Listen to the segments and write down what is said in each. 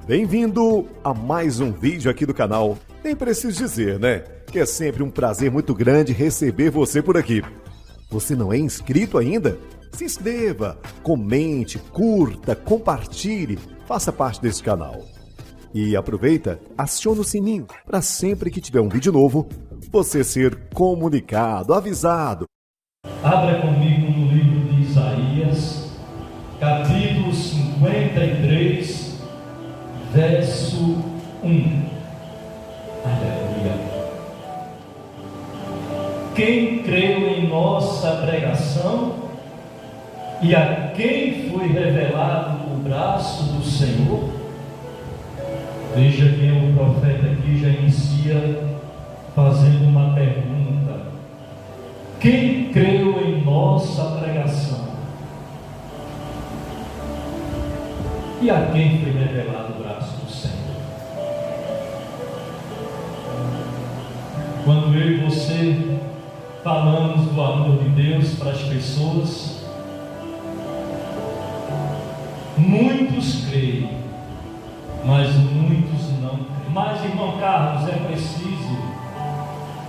Bem-vindo a mais um vídeo aqui do canal. Nem preciso dizer, né? Que é sempre um prazer muito grande receber você por aqui. Você não é inscrito ainda? Se inscreva, comente, curta, compartilhe, faça parte desse canal. E aproveita, aciona o sininho para sempre que tiver um vídeo novo, você ser comunicado, avisado. Abra comigo no livro de Isaías, capítulo 53, verso 1. Aleluia. Quem creu em nossa pregação e a quem foi revelado o braço do Senhor? Veja que o profeta aqui já inicia fazendo uma pergunta. Quem creu em nossa pregação? E a quem foi revelado o braço do Senhor? Quando eu e você falamos do amor de Deus para as pessoas, muitos creem, mas muitos não creem. Mas, irmão Carlos, é preciso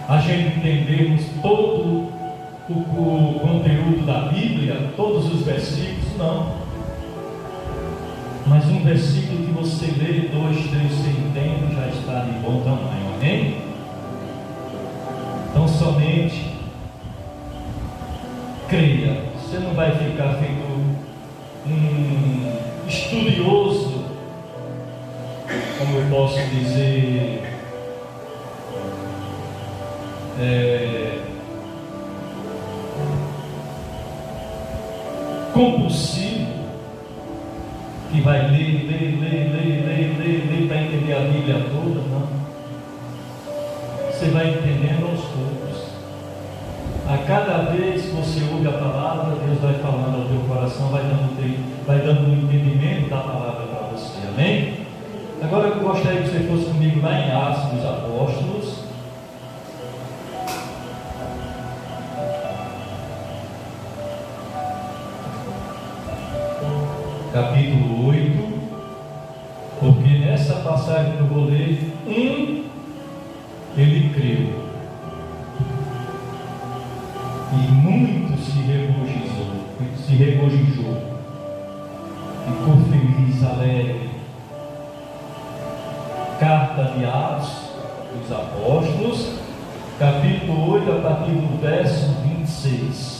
a gente entendermos todo o conteúdo da Bíblia, todos os versículos? Não. Mas um versículo que você lê, 2, 3, você entende, já está de bom tamanho, amém? Então somente creia. Você não vai ficar feito um estudioso, como eu posso dizer, compulsivo, que vai ler para entender a Bíblia toda. Não. Você vai entendendo aos poucos. A cada vez que você ouve a palavra, Deus vai falando ao teu coração, vai dando um entendimento da palavra para você, amém? Agora eu gostaria que você fosse comigo lá em Atos dos Apóstolos, capítulo 8, porque nessa passagem que eu vou ler, ele creu e muito se regozijou, ficou feliz, alegre. Carta de Atos dos Apóstolos, capítulo 8, a partir do verso 26.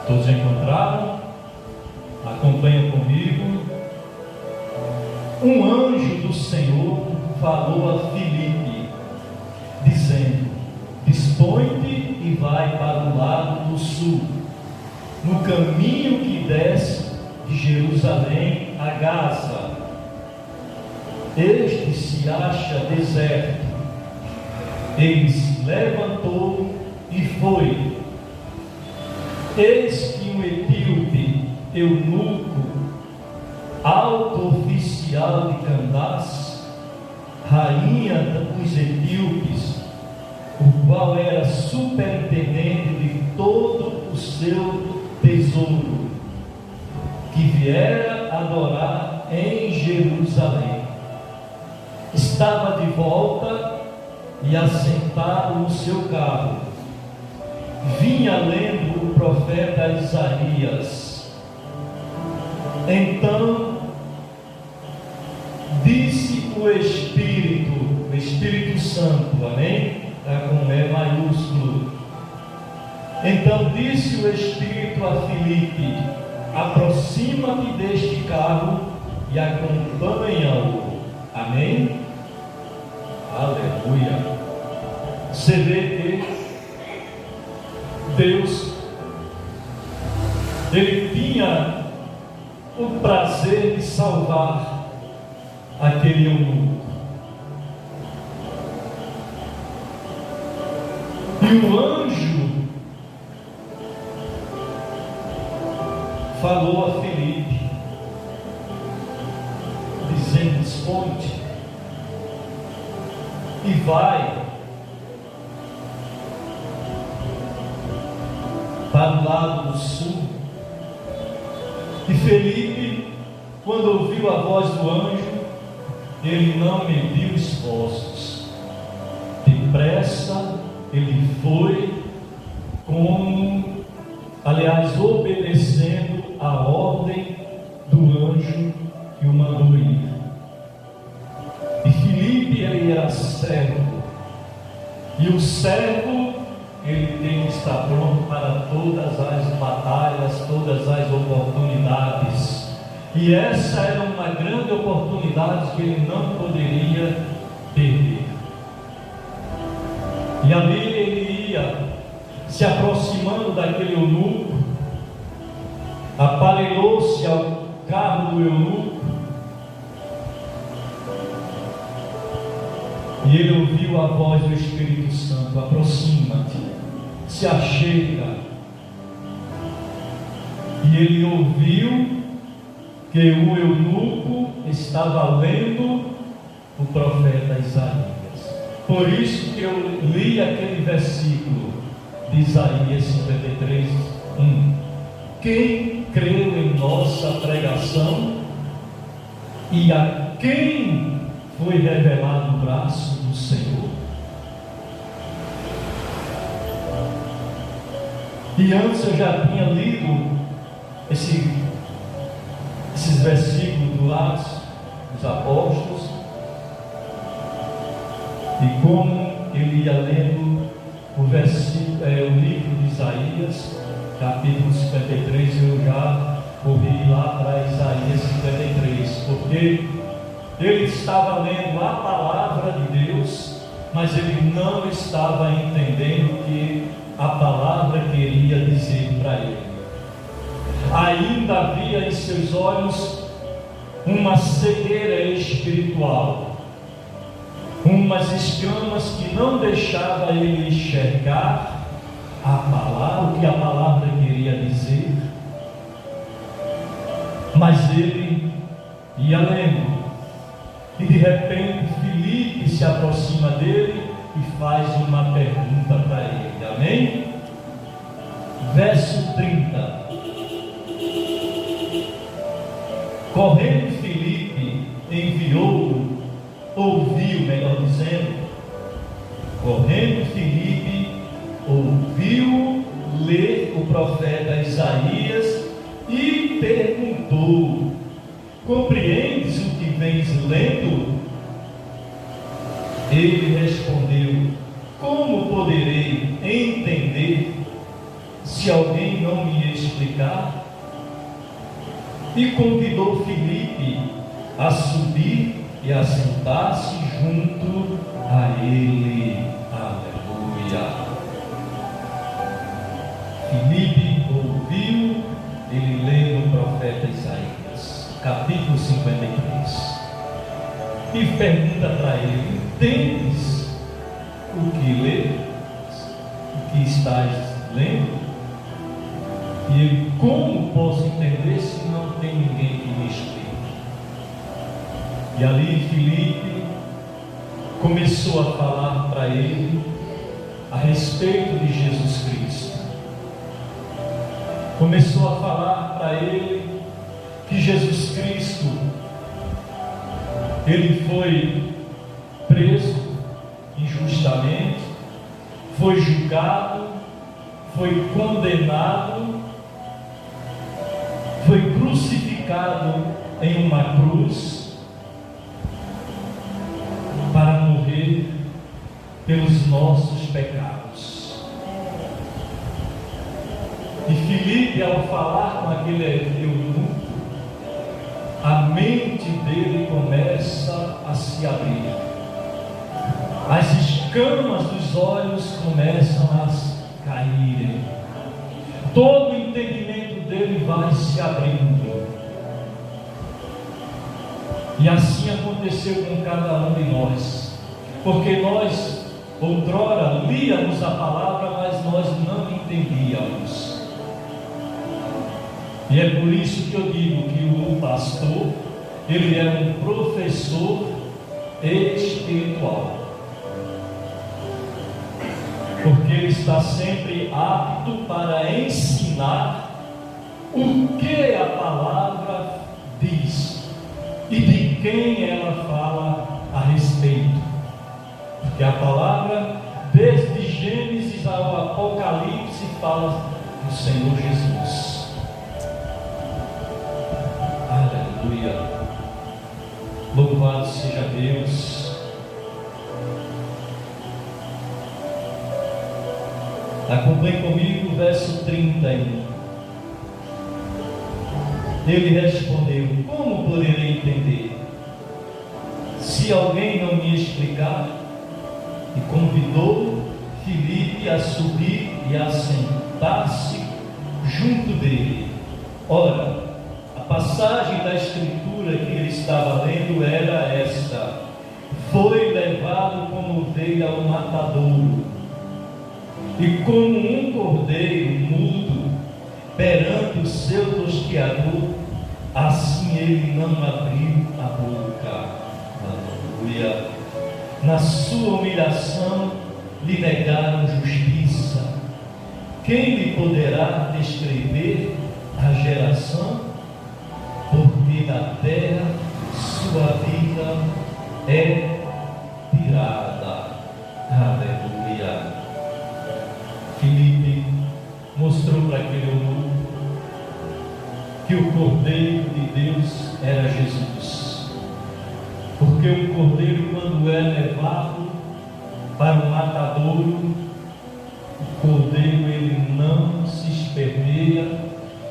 Todos encontraram? Acompanha comigo. Um anjo do Senhor falou a Filipe, dizendo: dispõe-te e vai para o lado do sul, no caminho que desce de Jerusalém a Gaza. Este se acha deserto. Ele se levantou e foi. Eis que um etíope, eunuco, alto oficial de Candace, rainha dos etíopes, o qual era superintendente de todo o seu tesouro, que viera adorar em Jerusalém, estava de volta e assentado no seu carro, vinha lendo o profeta Isaías. Então disse o Espírito Santo, amém? Está com E maiúsculo. Então disse o Espírito a Filipe: aproxima-te deste carro e acompanha-o, amém? Aleluia. Você vê que Deus, Ele tinha o prazer de salvar aquele eunuco. E o anjo falou a Filipe, dizendo: dispõe-te e vai para o lado do sul. E Felipe, quando ouviu a voz do anjo, ele não mediu esforços. Depressa ele foi, obedecendo a ordem do anjo que o mandou ir. E Felipe, ele era servo. E o servo, ele tem que estar pronto para todas as batalhas, todas as oportunidades. E essa era uma grande oportunidade que ele não poderia perder. E ali ele ia se aproximando daquele eunuco, aparelhou-se ao carro do eunuco, e ele ouviu a voz do Espírito Santo: aproxima-te, se achega. E ele ouviu que o eunuco estava lendo o profeta Isaías. Por isso que eu li aquele versículo de Isaías 53, 1. Quem creu em nossa pregação e a quem foi revelado o braço do Senhor? E antes eu já tinha lido esses versículos do Atos dos Apóstolos, e como ele ia lendo o livro de Isaías, capítulo 53, eu já corri lá para Isaías 53, porque ele estava lendo a palavra de Deus, mas ele não estava entendendo o que a palavra queria dizer para ele. Ainda havia em seus olhos uma cegueira espiritual, umas escamas que não deixavam ele enxergar a palavra, o que a palavra queria dizer. Mas ele ia lendo, e de repente Filipe se aproxima dele e faz uma pergunta para ele. Amém? Verso 30. Correndo Filipe, correndo Filipe, ouviu ler o profeta Isaías e perguntou: compreendes o que vens lendo? Ele respondeu: como poderei entender se alguém não me explicar? E convidou Filipe a subir e a sentar-se junto a ele. Aleluia. Filipe ouviu ele lendo o profeta Isaías, capítulo 53, e pergunta para ele: entendes o que lê? O que estás lendo? E ele: como posso entender se não tem ninguém que me explique? E ali Filipe começou a falar para ele a respeito de Jesus Cristo. Começou a falar para ele que Jesus Cristo, ele foi preso injustamente, foi julgado, foi condenado, foi crucificado em uma cruz para morrer pelos nossos pecados. E Filipe, ao falar com aquele eunuco, a mente dele começa a se abrir, as escamas dos olhos começam a caírem, todo o entendimento dele vai se abrindo. E assim aconteceu com cada um de nós, porque nós outrora líamos a palavra, mas nós não entendíamos. E é por isso que eu digo que o pastor, ele é um professor espiritual, porque ele está sempre apto para ensinar o que a palavra diz e de quem ela fala a respeito. Porque a palavra, desde Gênesis ao Apocalipse, fala do Senhor Jesus. Aleluia. Louvado seja Deus. Acompanhe comigo o verso 31. Ele respondeu: como poderei entender, se alguém não me explicar? E convidou Filipe a subir e a sentar-se junto dele. Ora, a passagem da Escritura que ele estava lendo era esta: foi levado como ovelha ao matadouro, e como um cordeiro mudo perante o seu tosqueador, assim ele não abriu a boca. Aleluia. Na sua humilhação lhe negaram justiça. Quem lhe poderá descrever a geração? Porque da terra sua vida é tirada. Aleluia. Filipe mostrou para aquele eunuco que o Cordeiro de Deus era Jesus. Porque o cordeiro, quando é levado para o matadouro, o cordeiro ele não se esperneia,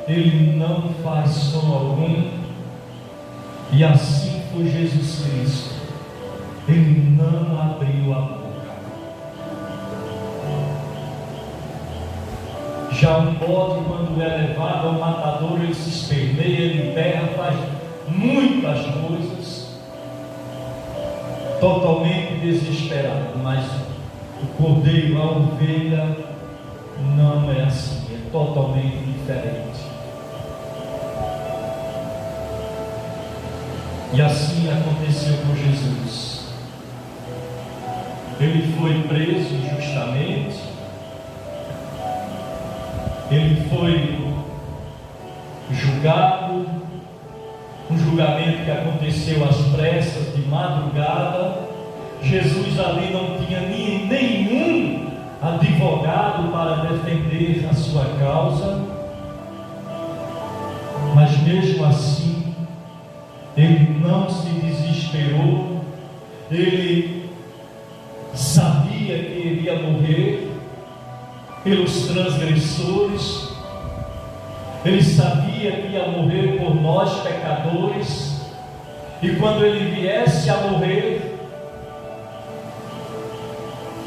ele não faz som algum. E assim foi Jesus Cristo. Ele não abriu a boca. Já um bode, quando é levado ao matadouro, ele se esperneia, ele berra, faz muitas coisas, totalmente desesperado. Mas o cordeiro, a ovelha, não é assim, é totalmente diferente. E assim aconteceu com Jesus. Ele foi preso injustamente, ele foi julgado, um julgamento que aconteceu às pressas, de madrugada. Jesus ali não tinha nenhum advogado para defender a sua causa, mas mesmo assim, ele não se desesperou. Ele sabia que ele ia morrer pelos transgressores, ele sabia que ia morrer por nós pecadores, e quando ele viesse a morrer,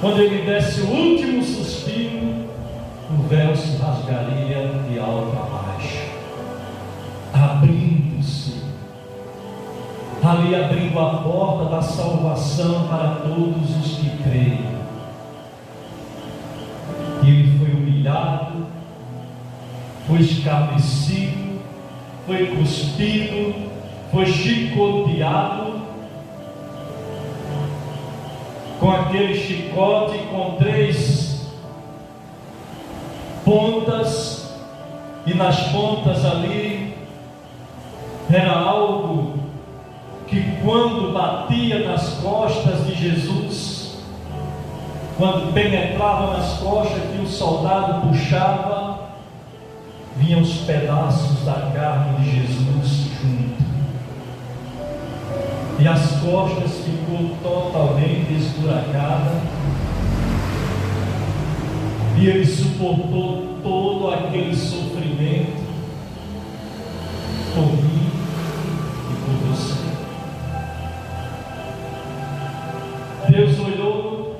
quando ele desse o último suspiro, o véu se rasgaria de alto a baixo, abrindo-se, ali abrindo a porta da salvação para todos os que creem. E ele foi humilhado, foi escarnecido, foi cuspido, foi chicoteado, com aquele chicote com 3 pontas, e nas pontas ali era algo que, quando batia nas costas de Jesus, quando penetrava nas costas que o soldado puxava, vinham os pedaços da carne de Jesus junto, e as costas ficou totalmente esburacada, e ele suportou todo aquele sofrimento por mim e por você. Deus olhou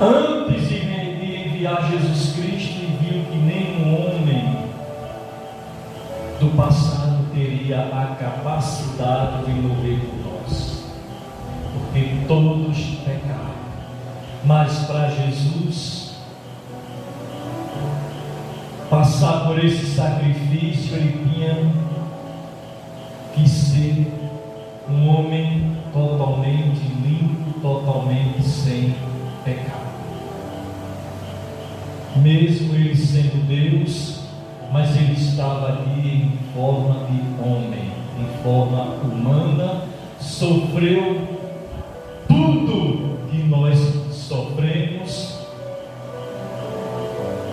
antes de enviar Jesus Cristo e viu que nenhum homem do passado teria a capacidade de morrer por nós, porque todos pecaram. Mas para Jesus passar por esse sacrifício, ele tinha que ser um homem totalmente limpo, totalmente sem pecado. mesmo ele sendo Deus, mas ele estava ali em forma de homem, em forma humana, sofreu tudo que nós sofremos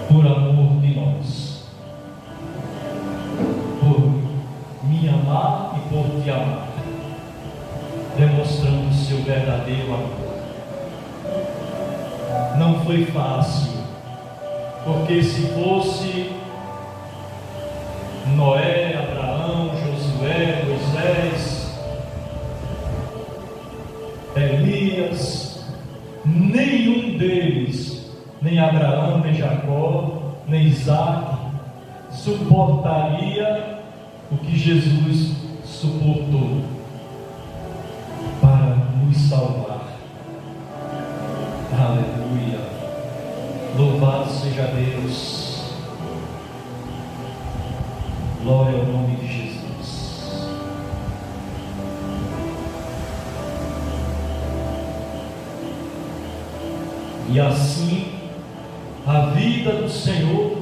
por amor de nós, por me amar e por te amar, demonstrando o seu verdadeiro amor. Não foi fácil, porque se fosse Noé, Abraão, Josué, Moisés, Elias, nenhum deles, nem Abraão, nem Jacó, nem Isaac, suportaria o que Jesus suportou para nos salvar. Aleluia! Louvado seja Deus! Glória ao nome de Jesus. E assim, a vida do Senhor,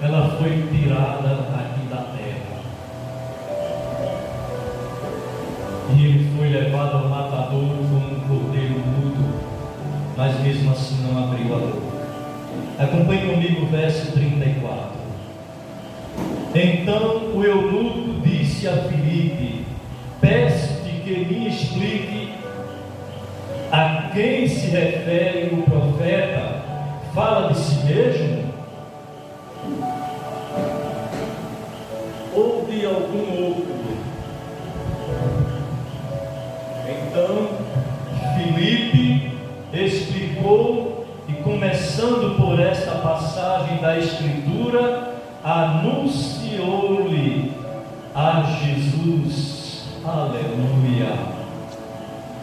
ela foi tirada aqui da terra. E ele foi levado ao matador como um cordeiro mudo, mas mesmo assim não abriu a boca. Acompanhe comigo o verso 34. Então o eunuco disse a Filipe: peço-te que me explique a quem se refere o profeta. Fala de si mesmo? Ou de algum outro? Então Filipe explicou, e começando por esta passagem da Escritura, anunciou-lhe a Jesus. Aleluia!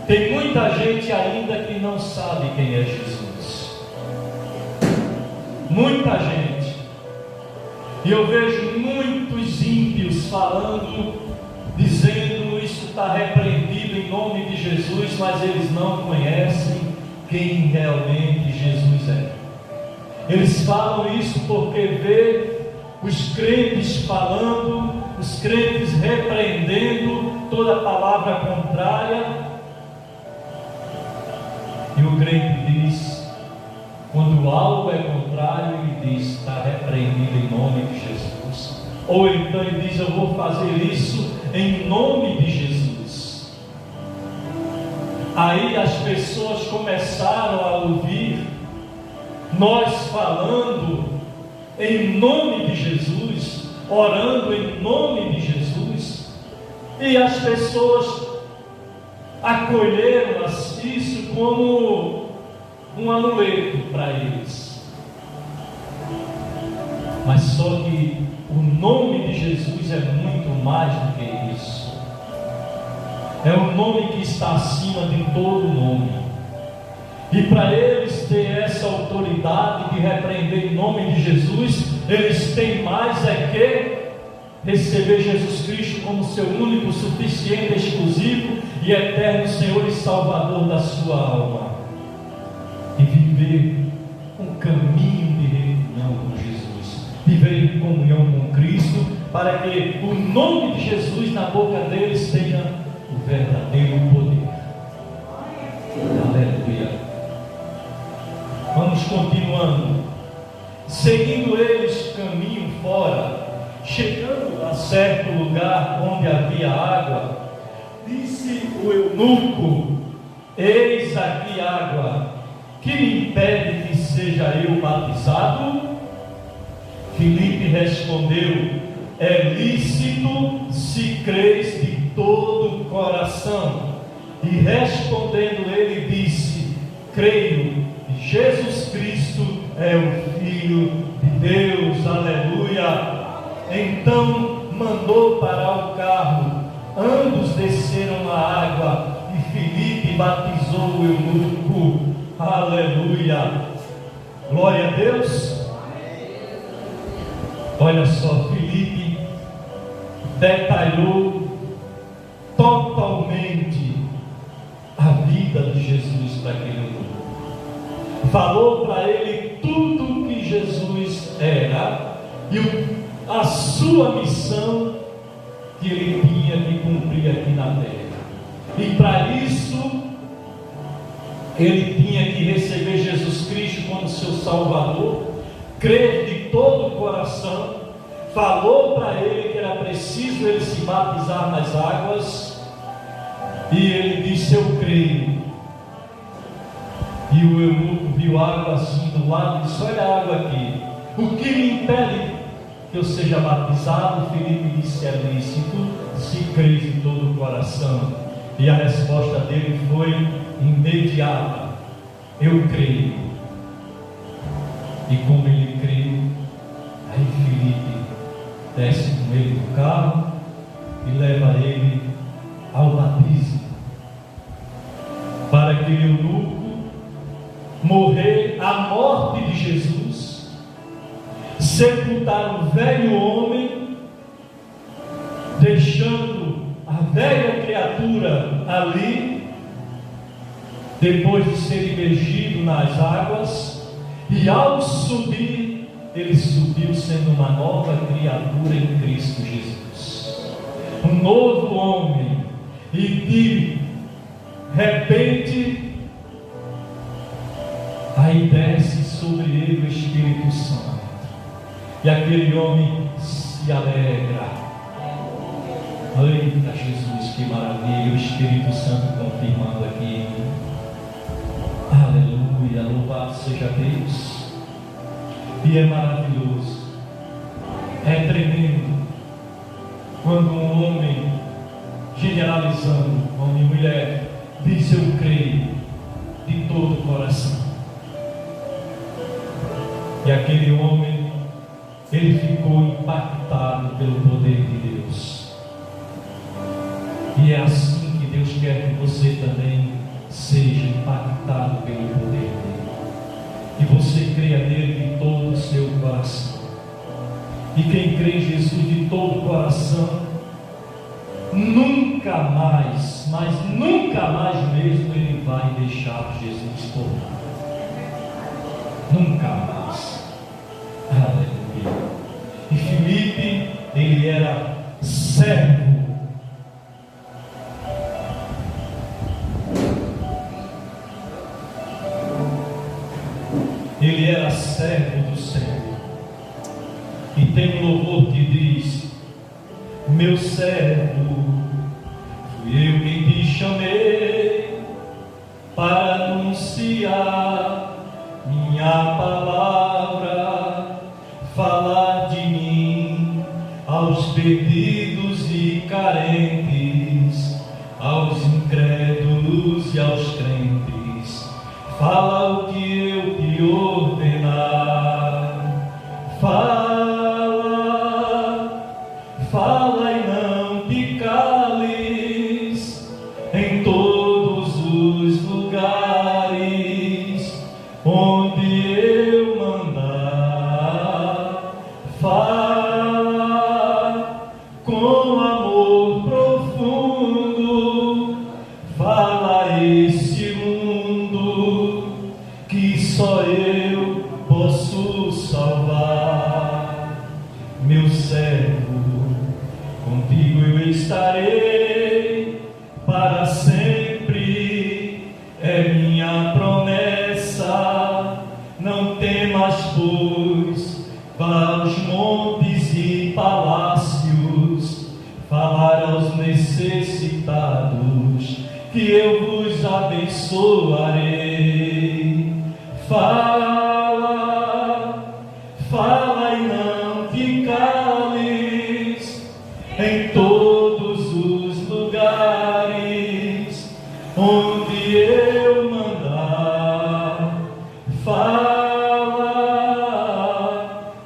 Tem muita gente ainda que não sabe quem é Jesus. Muita gente. E eu vejo muitos ímpios falando, dizendo isso está repreendido em nome de Jesus, mas eles não conhecem quem realmente Jesus é. Eles falam isso porque vê os crentes falando, os crentes repreendendo toda palavra contrária, e o crente diz, quando algo é contrário, ele diz, está repreendido em nome de Jesus. Ou então ele diz, eu vou fazer isso em nome de Jesus. Aí as pessoas começaram a ouvir nós falando em nome de Jesus, orando em nome de Jesus, e as pessoas acolheram isso como um amuleto para eles. Mas só que o nome de Jesus é muito mais do que isso. É um nome que está acima de todo nome. E para eles ter essa autoridade de repreender em nome de Jesus, eles têm mais que receber Jesus Cristo como seu único, suficiente, exclusivo e eterno Senhor e Salvador da sua alma, e viver um caminho de retidão com Jesus, viver em comunhão com Cristo, para que o nome de Jesus na boca deles tenha o verdadeiro poder. Aleluia. Vamos continuando. Seguindo eles caminho fora, chegando a certo lugar onde havia água, disse o eunuco: eis aqui água, que me impede que seja eu batizado? Filipe respondeu: é lícito se crês de todo o coração. E respondendo ele disse: creio que Jesus Cristo é o Filho de Deus. Aleluia. Então mandou parar o carro, ambos desceram na água e Filipe batizou o eunuco. Aleluia. Glória a Deus. Olha só, Filipe detalhou totalmente a vida de Jesus para aquele eunuco. Falou para ele tudo o que Jesus era e a sua missão que ele tinha que cumprir aqui na terra. E para isso, ele tinha que receber Jesus Cristo como seu Salvador, crer de todo o coração, falou para ele que era preciso ele se batizar nas águas, e ele disse: eu creio. E o eunuco viu água assim do lado e disse: olha a água aqui, o que me impede que eu seja batizado? Filipe disse: é lícito, se crês de todo o coração. E a resposta dele foi imediata: eu creio. E como ele creu, aí Filipe desce com ele do carro e leva ele ao batismo, para que o eunuco morrer a morte de Jesus, sepultar o velho homem, deixando a velha criatura ali, depois de ser imergido nas águas, e ao subir, ele subiu sendo uma nova criatura em Cristo Jesus, um novo homem. E de repente, aí desce sobre ele o Espírito Santo, e aquele homem se alegra. Eita Jesus, que maravilha! O Espírito Santo confirmando aqui. Aleluia, louvado seja Deus. E é maravilhoso, é tremendo, quando um homem, generalizando, homem e mulher, diz: eu creio de todo o coração. E aquele homem, ele ficou impactado pelo poder de Deus. E é assim que Deus quer que você também seja impactado pelo poder dele, e você creia nele de todo o seu coração. E quem crê em Jesus de todo o coração, nunca mais, mas nunca mais mesmo, ele vai deixar Jesus por nada. Nunca mais. Aleluia. E Filipe, ele era servo. Ele era servo do Senhor. E tem um louvor que diz: meu servo, fui eu quem te chamei para anunciar minha palavra, falar de mim aos perdidos e carentes, aos incrédulos e aos crentes. Fala o que eu te ordenar. Fala e não te cales, em todos os lugares onde eu mandar. Fala com amor profundo, fala a esse mundo que só eu posso salvar. Meu servo, contigo eu estarei para sempre, é minha promessa. Não temas, pois, vá aos montes e palácios, falar aos necessitados, que eu vos abençoarei. Fala e não te cales, em todos os lugares onde eu mandar. Fala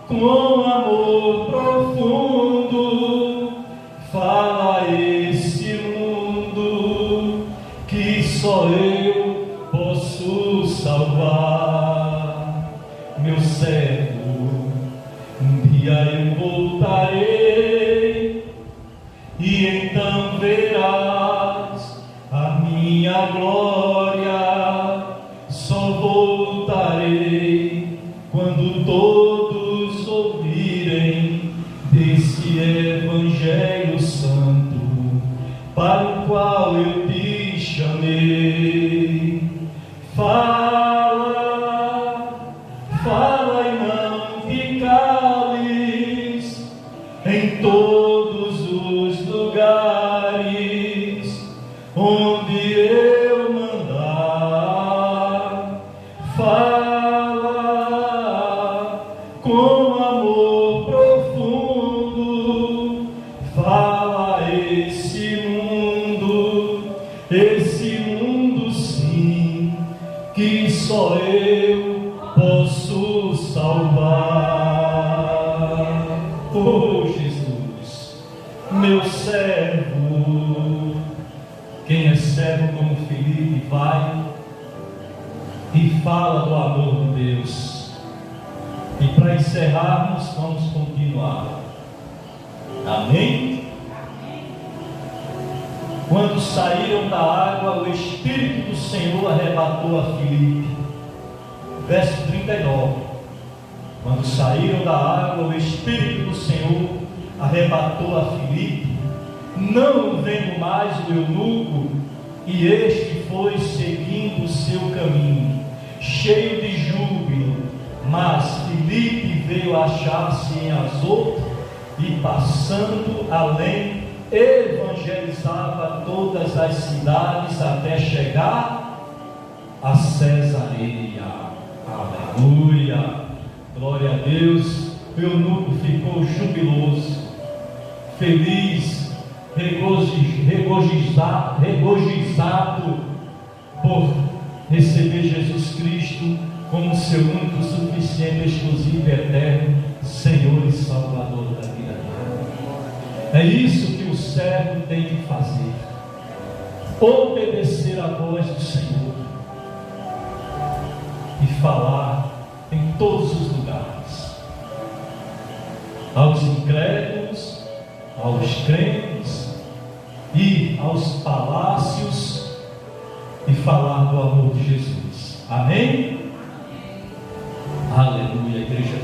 com amor profundo, fala a esse mundo que só eu posso salvar. Meu servo, um dia eu voltarei, e então verás a minha glória. Só voltarei quando todos ouvirem desse Evangelho Santo, para o qual eu te chamei. Fala, fala e não te cales, em todos os lugares onde eu mandar. Fala com amor profundo, fala a esse mundo sim, que só eu posso salvar. Oh Jesus, meu servo, quem é servo como Felipe, vai e fala do amor de Deus. E para encerrarmos, vamos continuar. Amém? Quando saíram da água, o Espírito do Senhor arrebatou a Filipe. Verso 39. Quando saíram da água, o Espírito do Senhor arrebatou a Filipe, não vendo mais o eunuco, e este foi seguindo o seu caminho, cheio de júbilo. Mas Filipe veio achar-se em Azoto, e passando além, evangelizava todas as cidades até chegar a Cesareia. Aleluia, glória a Deus. O eunuco ficou jubiloso, feliz, regozijado por receber Jesus Cristo como seu único, suficiente, exclusivo, eterno Senhor e Salvador da vida dele. É isso que o servo tem que fazer: obedecer à voz do Senhor e falar em todos os lugares, aos incrédulos, aos crentes, e aos palácios, e falar do amor de Jesus. Amém? Aleluia, igreja.